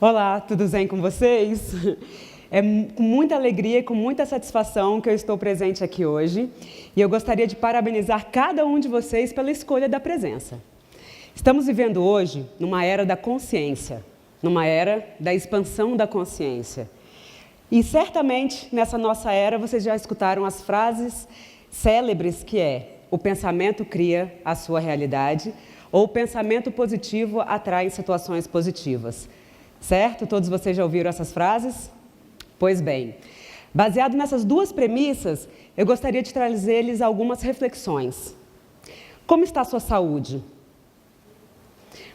Olá, tudo bem com vocês? É com muita alegria e com muita satisfação que eu estou presente aqui hoje. E eu gostaria de parabenizar cada um de vocês pela escolha da presença. Estamos vivendo hoje numa era da consciência, numa era da expansão da consciência. E certamente nessa nossa era vocês já escutaram as frases célebres que é: o pensamento cria a sua realidade, ou o pensamento positivo atrai situações positivas. Certo? Todos vocês já ouviram essas frases? Pois bem, baseado nessas duas premissas, eu gostaria de trazer-lhes algumas reflexões. Como está a sua saúde?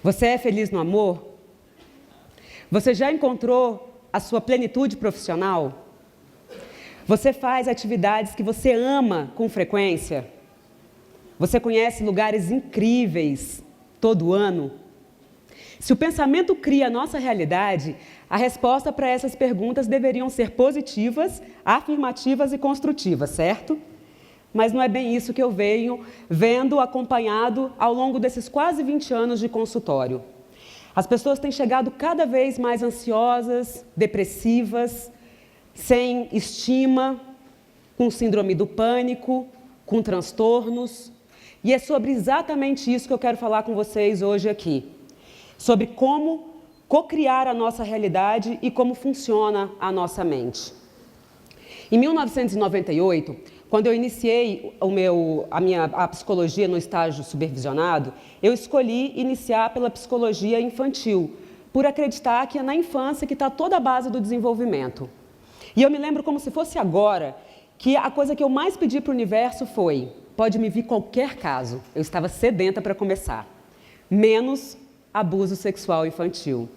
Você é feliz no amor? Você já encontrou a sua plenitude profissional? Você faz atividades que você ama com frequência? Você conhece lugares incríveis todo ano? Se o pensamento cria a nossa realidade, a resposta para essas perguntas deveriam ser positivas, afirmativas e construtivas, certo? Mas não é bem isso que eu venho vendo acompanhado ao longo desses quase 20 anos de consultório. As pessoas têm chegado cada vez mais ansiosas, depressivas, sem estima, com síndrome do pânico, com transtornos. E é sobre exatamente isso que eu quero falar com vocês hoje aqui. Sobre como cocriar a nossa realidade e como funciona a nossa mente. Em 1998, quando eu iniciei a psicologia no estágio supervisionado, eu escolhi iniciar pela psicologia infantil, por acreditar que é na infância que está toda a base do desenvolvimento. E eu me lembro como se fosse agora, que a coisa que eu mais pedi para o universo foi: pode me vir qualquer caso, eu estava sedenta para começar, menos abuso sexual infantil.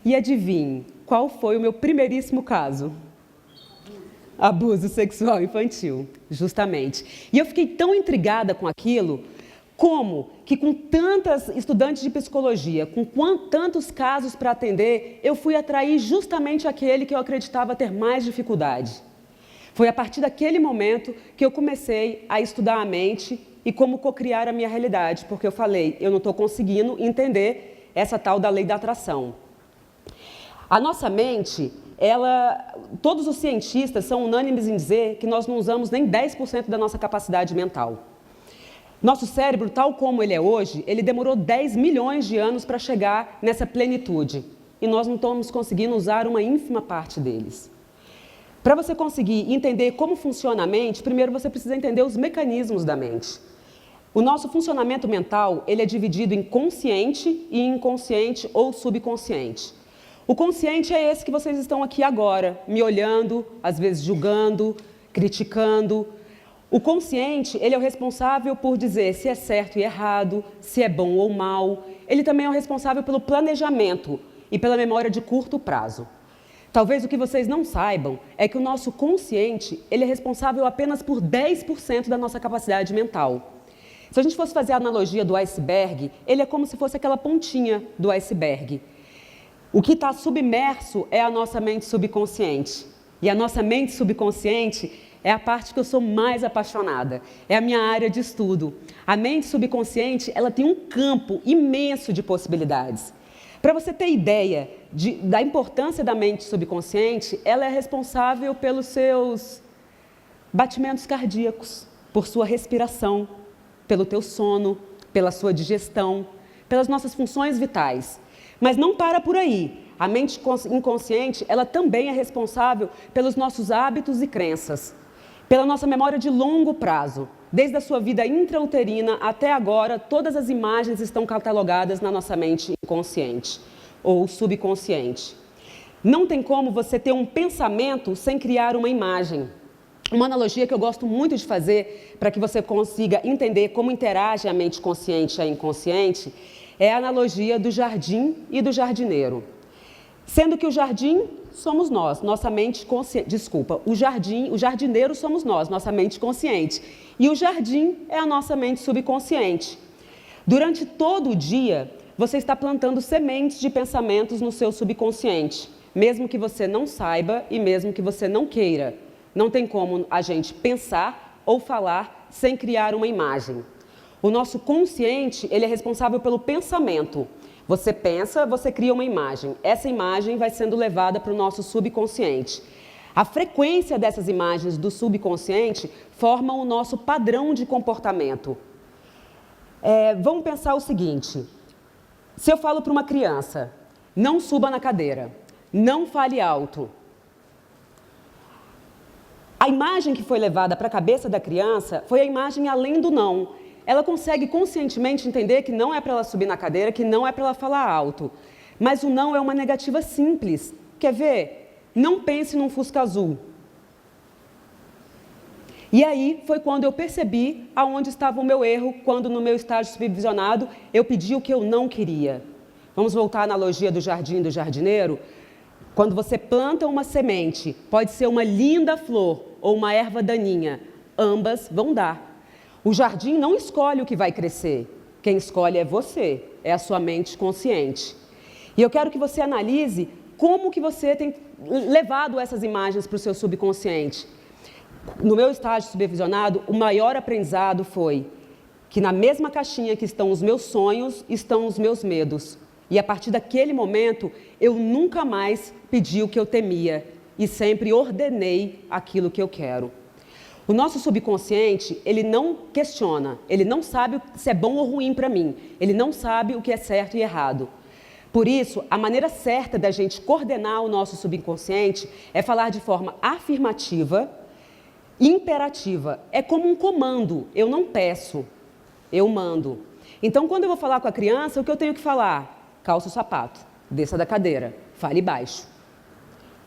E adivinhe, qual foi o meu primeiríssimo caso? Abuso sexual infantil, justamente. E eu fiquei tão intrigada com aquilo, como que com tantas estudantes de psicologia, com tantos casos para atender, eu fui atrair justamente aquele que eu acreditava ter mais dificuldade. Foi a partir daquele momento que eu comecei a estudar a mente e como cocriar a minha realidade, porque eu falei, eu não estou conseguindo entender essa tal da lei da atração. A nossa mente, todos os cientistas são unânimes em dizer que nós não usamos nem 10% da nossa capacidade mental. Nosso cérebro, tal como ele é hoje, ele demorou 10 milhões de anos para chegar nessa plenitude. E nós não estamos conseguindo usar uma ínfima parte deles. Para você conseguir entender como funciona a mente, primeiro você precisa entender os mecanismos da mente. O nosso funcionamento mental, ele é dividido em consciente e inconsciente ou subconsciente. O consciente é esse que vocês estão aqui agora, me olhando, às vezes julgando, criticando. O consciente, ele é o responsável por dizer se é certo e errado, se é bom ou mal. Ele também é o responsável pelo planejamento e pela memória de curto prazo. Talvez o que vocês não saibam é que o nosso consciente, ele é responsável apenas por 10% da nossa capacidade mental. Se a gente fosse fazer a analogia do iceberg, ele é como se fosse aquela pontinha do iceberg. O que está submerso é a nossa mente subconsciente. E a nossa mente subconsciente é a parte que eu sou mais apaixonada. É a minha área de estudo. A mente subconsciente, ela tem um campo imenso de possibilidades. Para você ter ideia da importância da mente subconsciente, ela é responsável pelos seus batimentos cardíacos, por sua respiração, pelo teu sono, pela sua digestão, pelas nossas funções vitais. Mas não para por aí. A mente inconsciente, ela também é responsável pelos nossos hábitos e crenças, pela nossa memória de longo prazo. Desde a sua vida intrauterina até agora, todas as imagens estão catalogadas na nossa mente inconsciente ou subconsciente. Não tem como você ter um pensamento sem criar uma imagem. Uma analogia que eu gosto muito de fazer para que você consiga entender como interage a mente consciente e a inconsciente é a analogia do jardim e do jardineiro. Sendo que o jardim somos nós, nossa mente consciente. O jardineiro somos nós, nossa mente consciente. E o jardim é a nossa mente subconsciente. Durante todo o dia, você está plantando sementes de pensamentos no seu subconsciente, mesmo que você não saiba e mesmo que você não queira. Não tem como a gente pensar ou falar sem criar uma imagem. O nosso consciente, ele é responsável pelo pensamento. Você pensa, você cria uma imagem. Essa imagem vai sendo levada para o nosso subconsciente. A frequência dessas imagens do subconsciente forma o nosso padrão de comportamento. Vamos pensar o seguinte: se eu falo para uma criança, não suba na cadeira, não fale alto, a imagem que foi levada para a cabeça da criança foi a imagem além do não. Ela consegue conscientemente entender que não é para ela subir na cadeira, que não é para ela falar alto. Mas o não é uma negativa simples. Quer ver? Não pense num Fusca azul. E aí foi quando eu percebi aonde estava o meu erro, quando no meu estágio supervisionado eu pedi o que eu não queria. Vamos voltar à analogia do jardim do jardineiro? Quando você planta uma semente, pode ser uma linda flor ou uma erva daninha, ambas vão dar. O jardim não escolhe o que vai crescer, quem escolhe é você, é a sua mente consciente. E eu quero que você analise como que você tem levado essas imagens para o seu subconsciente. No meu estágio supervisionado, o maior aprendizado foi que na mesma caixinha que estão os meus sonhos, estão os meus medos. E a partir daquele momento, eu nunca mais pedi o que eu temia e sempre ordenei aquilo que eu quero. O nosso subconsciente, ele não questiona, ele não sabe se é bom ou ruim para mim, ele não sabe o que é certo e errado. Por isso, a maneira certa da gente coordenar o nosso subconsciente é falar de forma afirmativa, imperativa. É como um comando, eu não peço, eu mando. Então, quando eu vou falar com a criança, o que eu tenho que falar? Calça o sapato, desça da cadeira, fale baixo.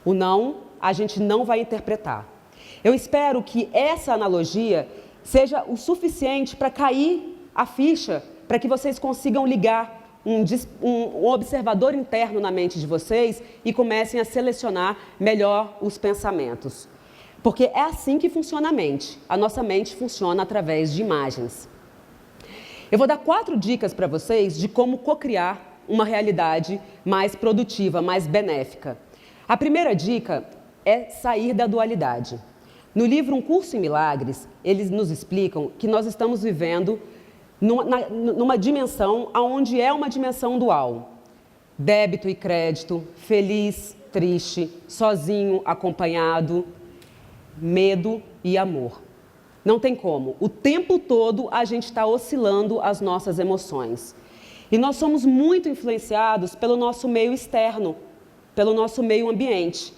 O não, a gente não vai interpretar. Eu espero que essa analogia seja o suficiente para cair a ficha, para que vocês consigam ligar um observador interno na mente de vocês e comecem a selecionar melhor os pensamentos. Porque é assim que funciona a mente. A nossa mente funciona através de imagens. Eu vou dar 4 dicas para vocês de como cocriar uma realidade mais produtiva, mais benéfica. A primeira dica é sair da dualidade. No livro Um Curso em Milagres, eles nos explicam que nós estamos vivendo numa dimensão onde é uma dimensão dual. Débito e crédito, feliz, triste, sozinho, acompanhado, medo e amor. Não tem como. O tempo todo a gente está oscilando as nossas emoções. E nós somos muito influenciados pelo nosso meio externo, pelo nosso meio ambiente.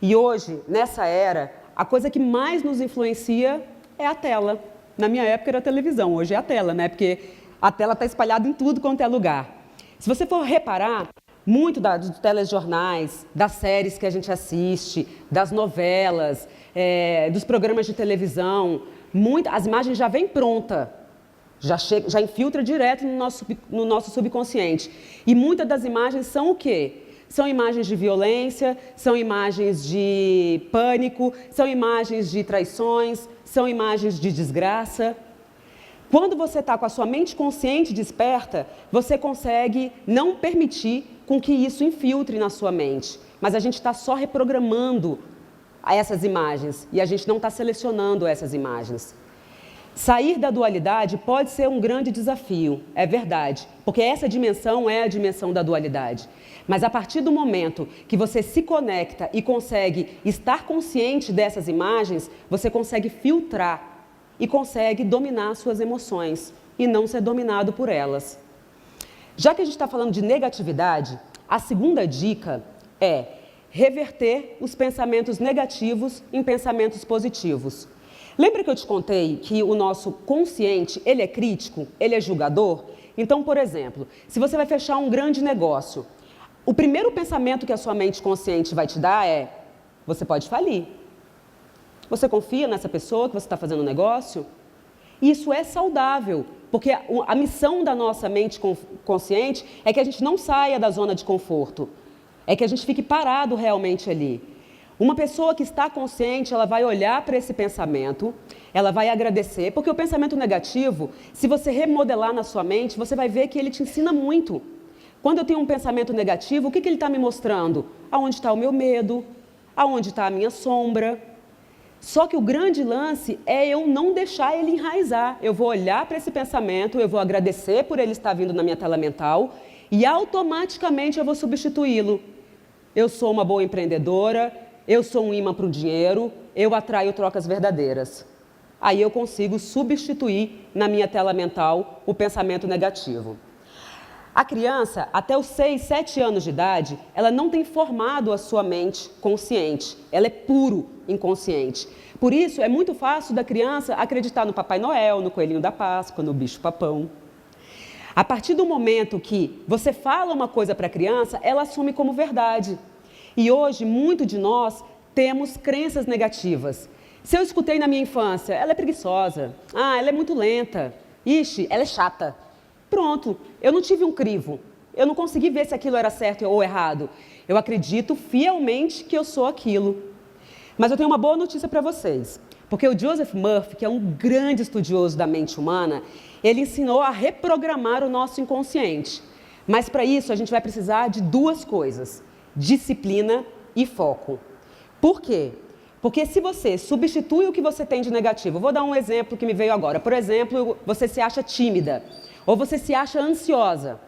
E hoje, nessa era, a coisa que mais nos influencia é a tela. Na minha época era a televisão, hoje é a tela, né? Porque a tela está espalhada em tudo quanto é lugar. Se você for reparar, muito dos telejornais, das séries que a gente assiste, das novelas, dos programas de televisão, as imagens já vêm pronta. Já infiltra direto no nosso subconsciente. E muitas das imagens são o quê? São imagens de violência, são imagens de pânico, são imagens de traições, são imagens de desgraça. Quando você está com a sua mente consciente desperta, você consegue não permitir com que isso infiltre na sua mente. Mas a gente está só reprogramando essas imagens e a gente não está selecionando essas imagens. Sair da dualidade pode ser um grande desafio, é verdade, porque essa dimensão é a dimensão da dualidade. Mas a partir do momento que você se conecta e consegue estar consciente dessas imagens, você consegue filtrar e consegue dominar suas emoções e não ser dominado por elas. Já que a gente está falando de negatividade, a segunda dica é reverter os pensamentos negativos em pensamentos positivos. Lembra que eu te contei que o nosso consciente, ele é crítico, ele é julgador? Então, por exemplo, se você vai fechar um grande negócio, o primeiro pensamento que a sua mente consciente vai te dar é: você pode falir. Você confia nessa pessoa que você está fazendo um negócio? Isso é saudável, porque a missão da nossa mente consciente é que a gente não saia da zona de conforto, é que a gente fique parado realmente ali. Uma pessoa que está consciente, ela vai olhar para esse pensamento, ela vai agradecer, porque o pensamento negativo, se você remodelar na sua mente, você vai ver que ele te ensina muito. Quando eu tenho um pensamento negativo, o que ele está me mostrando? Aonde está o meu medo? Aonde está a minha sombra? Só que o grande lance é eu não deixar ele enraizar. Eu vou olhar para esse pensamento, eu vou agradecer por ele estar vindo na minha tela mental e automaticamente eu vou substituí-lo. Eu sou uma boa empreendedora, eu sou um imã para o dinheiro, eu atraio trocas verdadeiras. Aí eu consigo substituir na minha tela mental o pensamento negativo. A criança, até os 6, 7 anos de idade, ela não tem formado a sua mente consciente. Ela é puro inconsciente. Por isso, é muito fácil da criança acreditar no Papai Noel, no Coelhinho da Páscoa, no bicho-papão. A partir do momento que você fala uma coisa para a criança, ela assume como verdade. E hoje, muito de nós temos crenças negativas. Se eu escutei na minha infância, ela é preguiçosa, ela é muito lenta, ixi, ela é chata. Pronto, eu não tive um crivo, eu não consegui ver se aquilo era certo ou errado. Eu acredito fielmente que eu sou aquilo. Mas eu tenho uma boa notícia para vocês, porque o Joseph Murphy, que é um grande estudioso da mente humana, ele ensinou a reprogramar o nosso inconsciente. Mas para isso a gente vai precisar de 2 coisas, disciplina e foco. Por quê? Porque se você substitui o que você tem de negativo, vou dar um exemplo que me veio agora. Por exemplo, você se acha tímida. Ou você se acha ansiosa.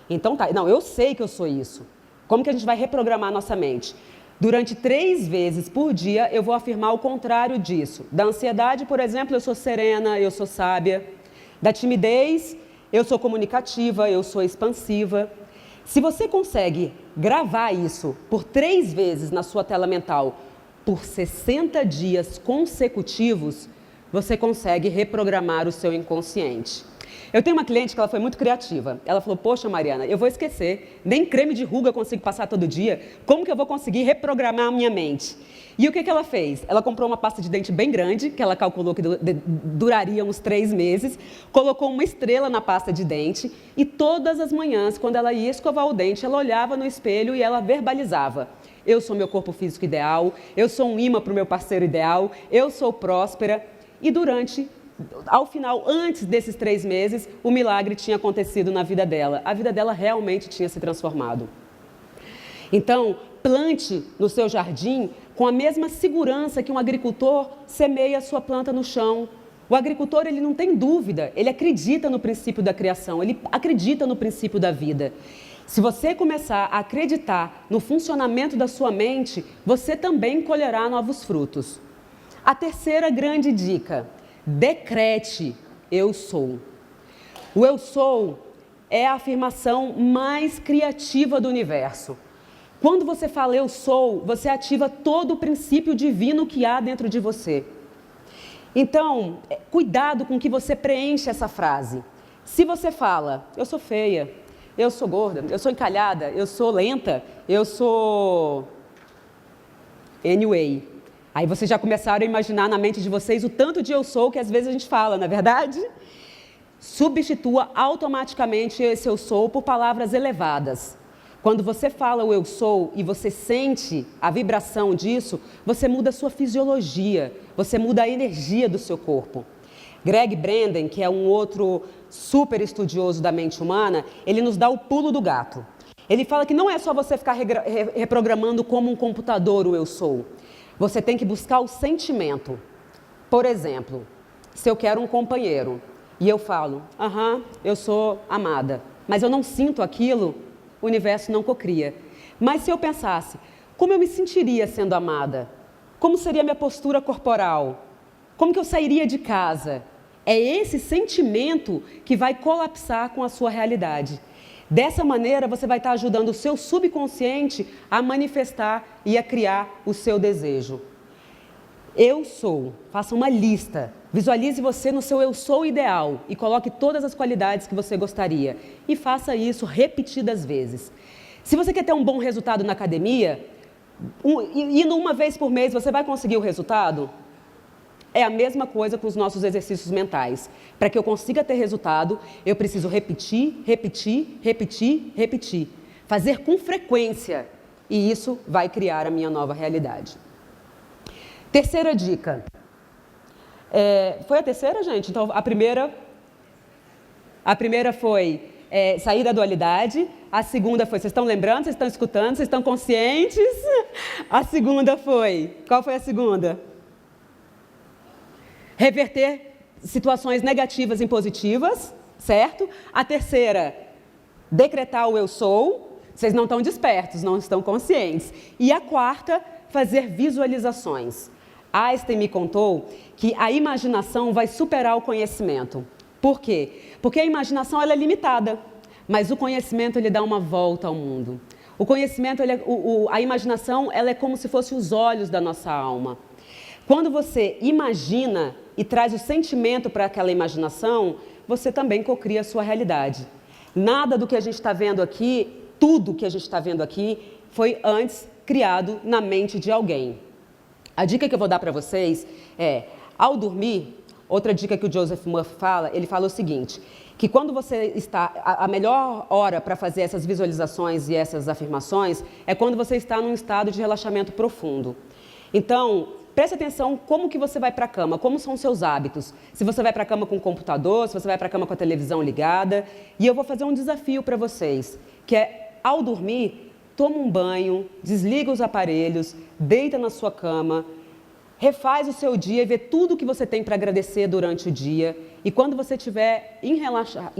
Então tá, não, eu sei que eu sou isso. Como que a gente vai reprogramar nossa mente? Durante 3 vezes por dia eu vou afirmar o contrário disso. Da ansiedade, por exemplo, eu sou serena, eu sou sábia. Da timidez, eu sou comunicativa, eu sou expansiva. Se você consegue gravar isso por 3 vezes na sua tela mental, por 60 dias consecutivos, você consegue reprogramar o seu inconsciente. Eu tenho uma cliente que ela foi muito criativa. Ela falou, poxa Mariana, eu vou esquecer, nem creme de ruga eu consigo passar todo dia, como que eu vou conseguir reprogramar a minha mente? E o que ela fez? Ela comprou uma pasta de dente bem grande, que ela calculou que duraria uns 3 meses, colocou uma estrela na pasta de dente e todas as manhãs, quando ela ia escovar o dente, ela olhava no espelho e ela verbalizava. Eu sou meu corpo físico ideal, eu sou um imã para o meu parceiro ideal, eu sou próspera. E ao final, antes desses 3 meses, o milagre tinha acontecido na vida dela. A vida dela realmente tinha se transformado. Então, plante no seu jardim com a mesma segurança que um agricultor semeia a sua planta no chão. O agricultor, ele não tem dúvida, ele acredita no princípio da criação, ele acredita no princípio da vida. Se você começar a acreditar no funcionamento da sua mente, você também colherá novos frutos. A terceira grande dica: decrete, eu sou. O eu sou é a afirmação mais criativa do universo. Quando você fala eu sou, você ativa todo o princípio divino que há dentro de você. Então, cuidado com que você preenche essa frase. Se você fala, eu sou feia, eu sou gorda, eu sou encalhada, eu sou lenta, eu sou... Anyway. Aí vocês já começaram a imaginar na mente de vocês o tanto de eu sou que às vezes a gente fala, não é verdade? Substitua automaticamente esse eu sou por palavras elevadas. Quando você fala o eu sou e você sente a vibração disso, você muda a sua fisiologia, você muda a energia do seu corpo. Greg Braden, que é um outro super estudioso da mente humana, ele nos dá o pulo do gato. Ele fala que não é só você ficar reprogramando como um computador o eu sou. Você tem que buscar o sentimento. Por exemplo, se eu quero um companheiro e eu falo, eu sou amada, mas eu não sinto aquilo, o universo não cocria. Mas se eu pensasse, como eu me sentiria sendo amada? Como seria a minha postura corporal? Como que eu sairia de casa? É esse sentimento que vai colapsar com a sua realidade. Dessa maneira, você vai estar ajudando o seu subconsciente a manifestar e a criar o seu desejo. Eu sou. Faça uma lista. Visualize você no seu eu sou ideal e coloque todas as qualidades que você gostaria. E faça isso repetidas vezes. Se você quer ter um bom resultado na academia, indo uma vez por mês, você vai conseguir o resultado? É a mesma coisa com os nossos exercícios mentais. Para que eu consiga ter resultado, eu preciso repetir, repetir, repetir, repetir. Fazer com frequência. E isso vai criar a minha nova realidade. Terceira dica. Foi a terceira, gente? Então, a primeira foi sair da dualidade. A segunda foi, vocês estão lembrando? Vocês estão escutando? Vocês estão conscientes? A segunda foi, qual foi a segunda? Reverter situações negativas em positivas, certo? A terceira, decretar o eu sou, vocês não estão despertos, não estão conscientes. E a quarta, fazer visualizações. Einstein me contou que a imaginação vai superar o conhecimento. Por quê? Porque a imaginação ela é limitada, mas o conhecimento ele dá uma volta ao mundo. O conhecimento, a imaginação, ela é como se fosse os olhos da nossa alma. Quando você imagina e traz o sentimento para aquela imaginação, você também cocria a sua realidade. Nada do que a gente está vendo aqui, tudo que a gente está vendo aqui, foi antes criado na mente de alguém. A dica que eu vou dar para vocês é, ao dormir, outra dica que o Joseph Murphy fala, ele fala o seguinte, que quando você está, a melhor hora para fazer essas visualizações e essas afirmações é quando você está num estado de relaxamento profundo. Então, preste atenção como que você vai para a cama, como são os seus hábitos. Se você vai para a cama com o computador, se você vai para a cama com a televisão ligada. E eu vou fazer um desafio para vocês, que é, ao dormir, toma um banho, desliga os aparelhos, deita na sua cama, refaz o seu dia e vê tudo o que você tem para agradecer durante o dia. E quando você estiver em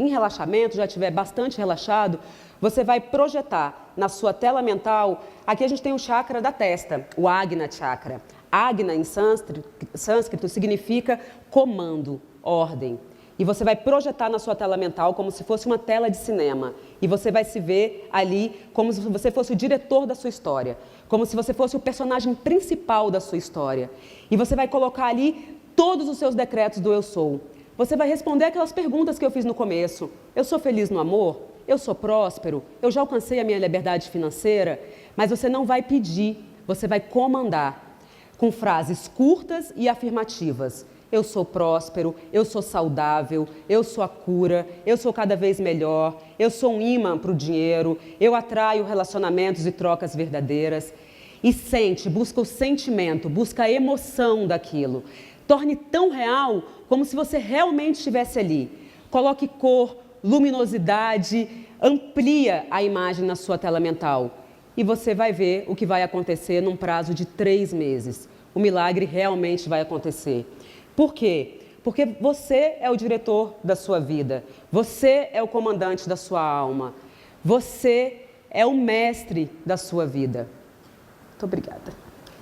relaxamento, já estiver bastante relaxado, você vai projetar na sua tela mental, aqui a gente tem o chakra da testa, o Agna Chakra. Agna, em sânscrito, significa comando, ordem. E você vai projetar na sua tela mental como se fosse uma tela de cinema. E você vai se ver ali como se você fosse o diretor da sua história. Como se você fosse o personagem principal da sua história. E você vai colocar ali todos os seus decretos do eu sou. Você vai responder aquelas perguntas que eu fiz no começo. Eu sou feliz no amor? Eu sou próspero? Eu já alcancei a minha liberdade financeira? Mas você não vai pedir, você vai comandar. Com frases curtas e afirmativas. Eu sou próspero, eu sou saudável, eu sou a cura, eu sou cada vez melhor, eu sou um imã para o dinheiro, eu atraio relacionamentos e trocas verdadeiras. E sente, busca o sentimento, busca a emoção daquilo. Torne tão real como se você realmente estivesse ali. Coloque cor, luminosidade, amplia a imagem na sua tela mental. E você vai ver o que vai acontecer num prazo de 3 meses. O milagre realmente vai acontecer. Por quê? Porque você é o diretor da sua vida. Você é o comandante da sua alma. Você é o mestre da sua vida. Muito obrigada.